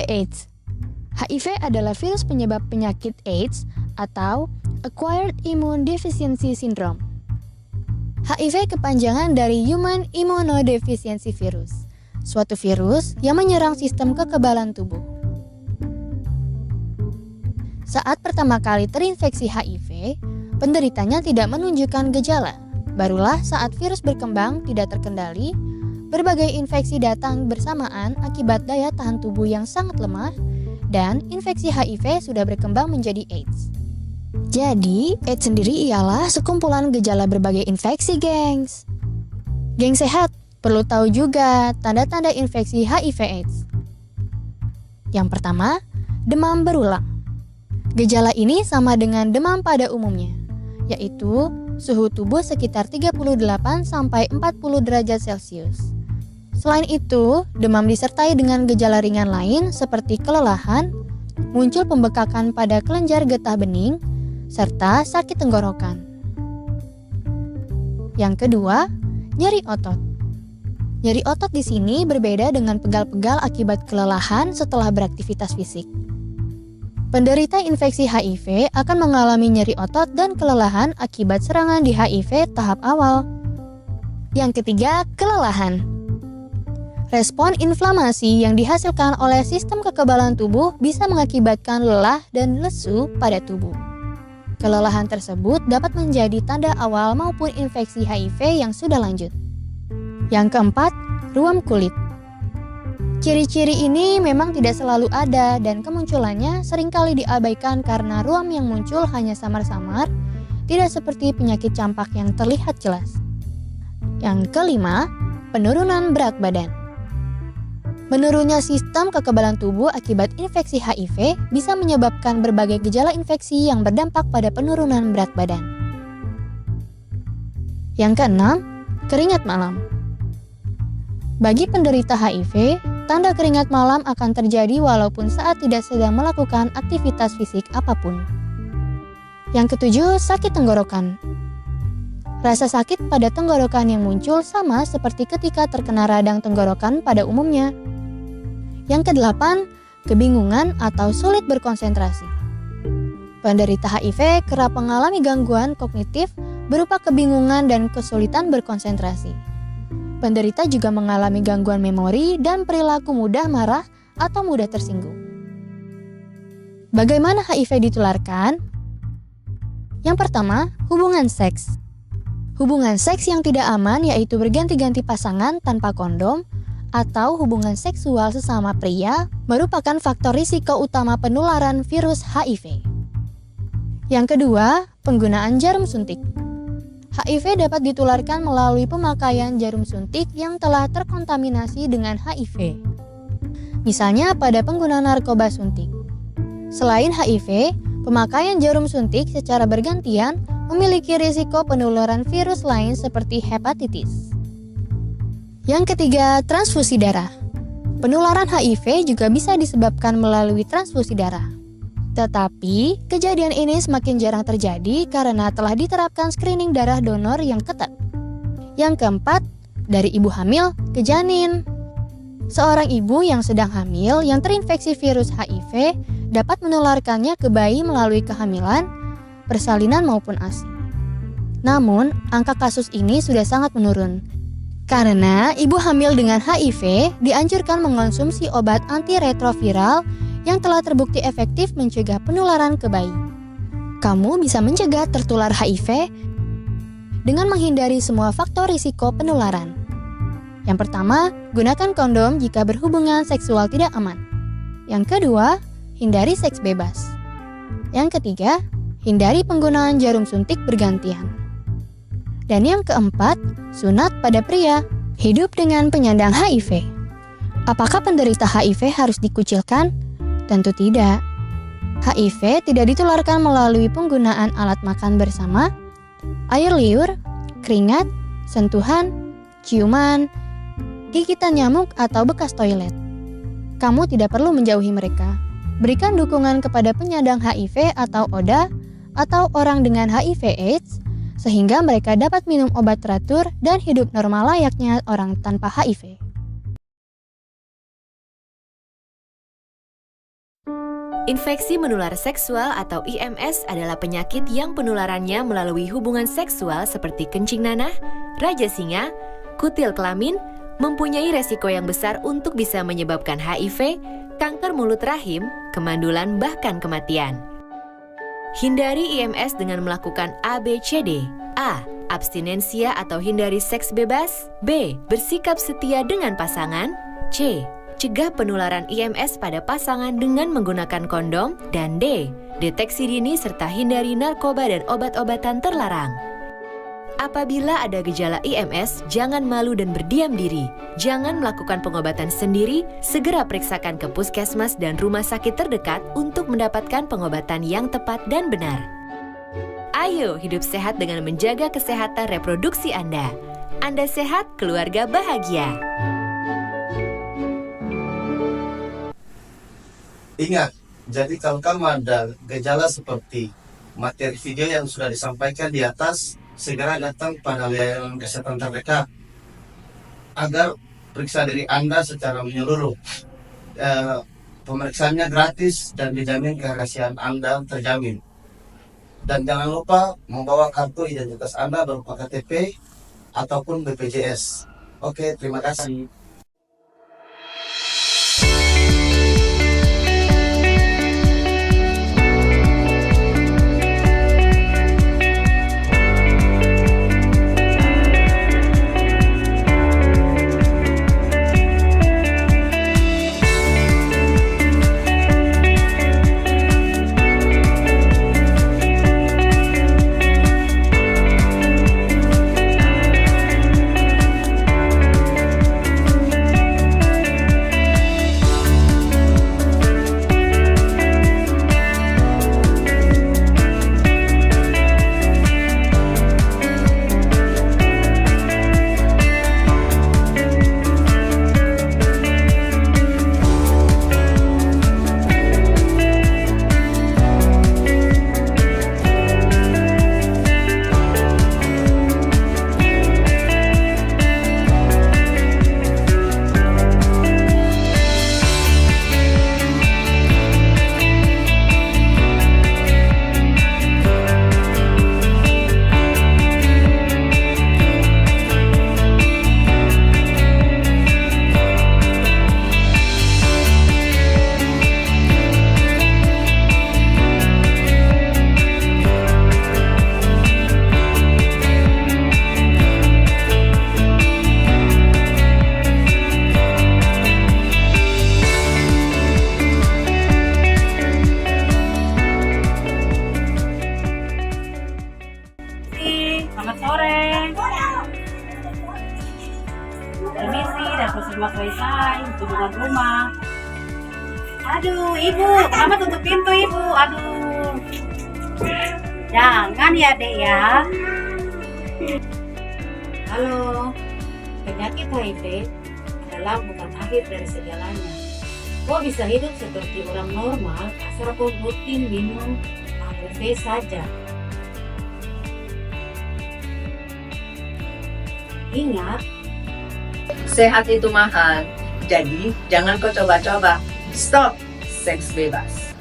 HIV/AIDS. HIV adalah virus penyebab penyakit AIDS atau Acquired Immune Deficiency Syndrome. HIV kepanjangan dari Human Immunodeficiency Virus, suatu virus yang menyerang sistem kekebalan tubuh. Saat pertama kali terinfeksi HIV, penderitanya tidak menunjukkan gejala. Barulah saat virus berkembang tidak terkendali, berbagai infeksi datang bersamaan akibat daya tahan tubuh yang sangat lemah, dan infeksi HIV sudah berkembang menjadi AIDS. Jadi, AIDS sendiri ialah sekumpulan gejala berbagai infeksi, gengs. Geng sehat, perlu tahu juga tanda-tanda infeksi HIV/AIDS. Yang pertama, demam berulang. Gejala ini sama dengan demam pada umumnya, yaitu suhu tubuh sekitar 38-40 derajat Celcius. Selain itu, demam disertai dengan gejala ringan lain seperti kelelahan, muncul pembekakan pada kelenjar getah bening, serta sakit tenggorokan. Yang kedua, nyeri otot. Nyeri otot di sini berbeda dengan pegal-pegal akibat kelelahan setelah beraktivitas fisik. Penderita infeksi HIV akan mengalami nyeri otot dan kelelahan akibat serangan di HIV tahap awal. Yang ketiga, kelelahan. Respon inflamasi yang dihasilkan oleh sistem kekebalan tubuh bisa mengakibatkan lelah dan lesu pada tubuh. Kelelahan tersebut dapat menjadi tanda awal maupun infeksi HIV yang sudah lanjut. Yang keempat, ruam kulit. Ciri-ciri ini memang tidak selalu ada dan kemunculannya seringkali diabaikan karena ruam yang muncul hanya samar-samar, tidak seperti penyakit campak yang terlihat jelas. Yang kelima, penurunan berat badan. Menurunnya sistem kekebalan tubuh akibat infeksi HIV bisa menyebabkan berbagai gejala infeksi yang berdampak pada penurunan berat badan. Yang keenam, keringat malam. Bagi penderita HIV, tanda keringat malam akan terjadi walaupun saat tidak sedang melakukan aktivitas fisik apapun. Yang ketujuh, sakit tenggorokan. Rasa sakit pada tenggorokan yang muncul sama seperti ketika terkena radang tenggorokan pada umumnya. Yang kedelapan, kebingungan atau sulit berkonsentrasi. Penderita HIV kerap mengalami gangguan kognitif berupa kebingungan dan kesulitan berkonsentrasi. Penderita juga mengalami gangguan memori dan perilaku mudah marah atau mudah tersinggung. Bagaimana HIV ditularkan? Yang pertama, hubungan seks. Hubungan seks yang tidak aman yaitu berganti-ganti pasangan tanpa kondom atau hubungan seksual sesama pria merupakan faktor risiko utama penularan virus HIV. Yang kedua, penggunaan jarum suntik. HIV dapat ditularkan melalui pemakaian jarum suntik yang telah terkontaminasi dengan HIV. Misalnya pada pengguna narkoba suntik. Selain HIV, pemakaian jarum suntik secara bergantian memiliki risiko penularan virus lain seperti hepatitis. Yang ketiga, transfusi darah. Penularan HIV juga bisa disebabkan melalui transfusi darah. Tetapi, kejadian ini semakin jarang terjadi karena telah diterapkan screening darah donor yang ketat. Yang keempat, dari ibu hamil ke janin. Seorang ibu yang sedang hamil yang terinfeksi virus HIV dapat menularkannya ke bayi melalui kehamilan, persalinan maupun ASI. Namun, angka kasus ini sudah sangat menurun. Karena ibu hamil dengan HIV dianjurkan mengonsumsi obat antiretroviral yang telah terbukti efektif mencegah penularan ke bayi. Kamu bisa mencegah tertular HIV dengan menghindari semua faktor risiko penularan. Yang pertama, gunakan kondom jika berhubungan seksual tidak aman. Yang kedua, hindari seks bebas. Yang ketiga, hindari penggunaan jarum suntik bergantian. Dan yang keempat, sunat pada pria. Hidup dengan penyandang HIV. Apakah penderita HIV harus dikucilkan? Tentu tidak. HIV tidak ditularkan melalui penggunaan alat makan bersama, air liur, keringat, sentuhan, ciuman, gigitan nyamuk, atau bekas toilet. Kamu tidak perlu menjauhi mereka. Berikan dukungan kepada penyandang HIV atau ODA atau orang dengan HIV/AIDS sehingga mereka dapat minum obat teratur dan hidup normal layaknya orang tanpa HIV. Infeksi menular seksual atau IMS adalah penyakit yang penularannya melalui hubungan seksual seperti kencing nanah, raja singa, kutil kelamin, mempunyai resiko yang besar untuk bisa menyebabkan HIV, kanker mulut rahim, kemandulan, bahkan kematian. Hindari IMS dengan melakukan ABCD. A. Abstinensia atau hindari seks bebas. B. Bersikap setia dengan pasangan. C. Cegah penularan IMS pada pasangan dengan menggunakan kondom. Dan D. Deteksi dini serta hindari narkoba dan obat-obatan terlarang. Apabila ada gejala IMS, jangan malu dan berdiam diri. Jangan melakukan pengobatan sendiri, segera periksakan ke puskesmas dan rumah sakit terdekat untuk mendapatkan pengobatan yang tepat dan benar. Ayo hidup sehat dengan menjaga kesehatan reproduksi Anda. Anda sehat, keluarga bahagia. Ingat, jadi kalau kamu ada gejala seperti materi video yang sudah disampaikan di atas, segera datang pada layanan kesehatan terdekat agar periksa diri Anda secara menyeluruh. Pemeriksaannya gratis dan dijamin kerahasiaan Anda terjamin. Dan jangan lupa membawa kartu identitas Anda berupa KTP ataupun BPJS. Oke, terima kasih. Selamat sore. Permisi, dan Puskesmas Waisai, hubungan rumah. Aduh, Ibu, kenapa tutup pintu, Ibu? Aduh. Jangan ya, Dek ya. Halo. Penyakit HIV adalah bukan akhir dari segalanya. Kau bisa hidup seperti orang normal asal kau rutin minum ARV saja. Ingat, Sehat itu mahal, jadi jangan kau coba-coba. Stop seks bebas.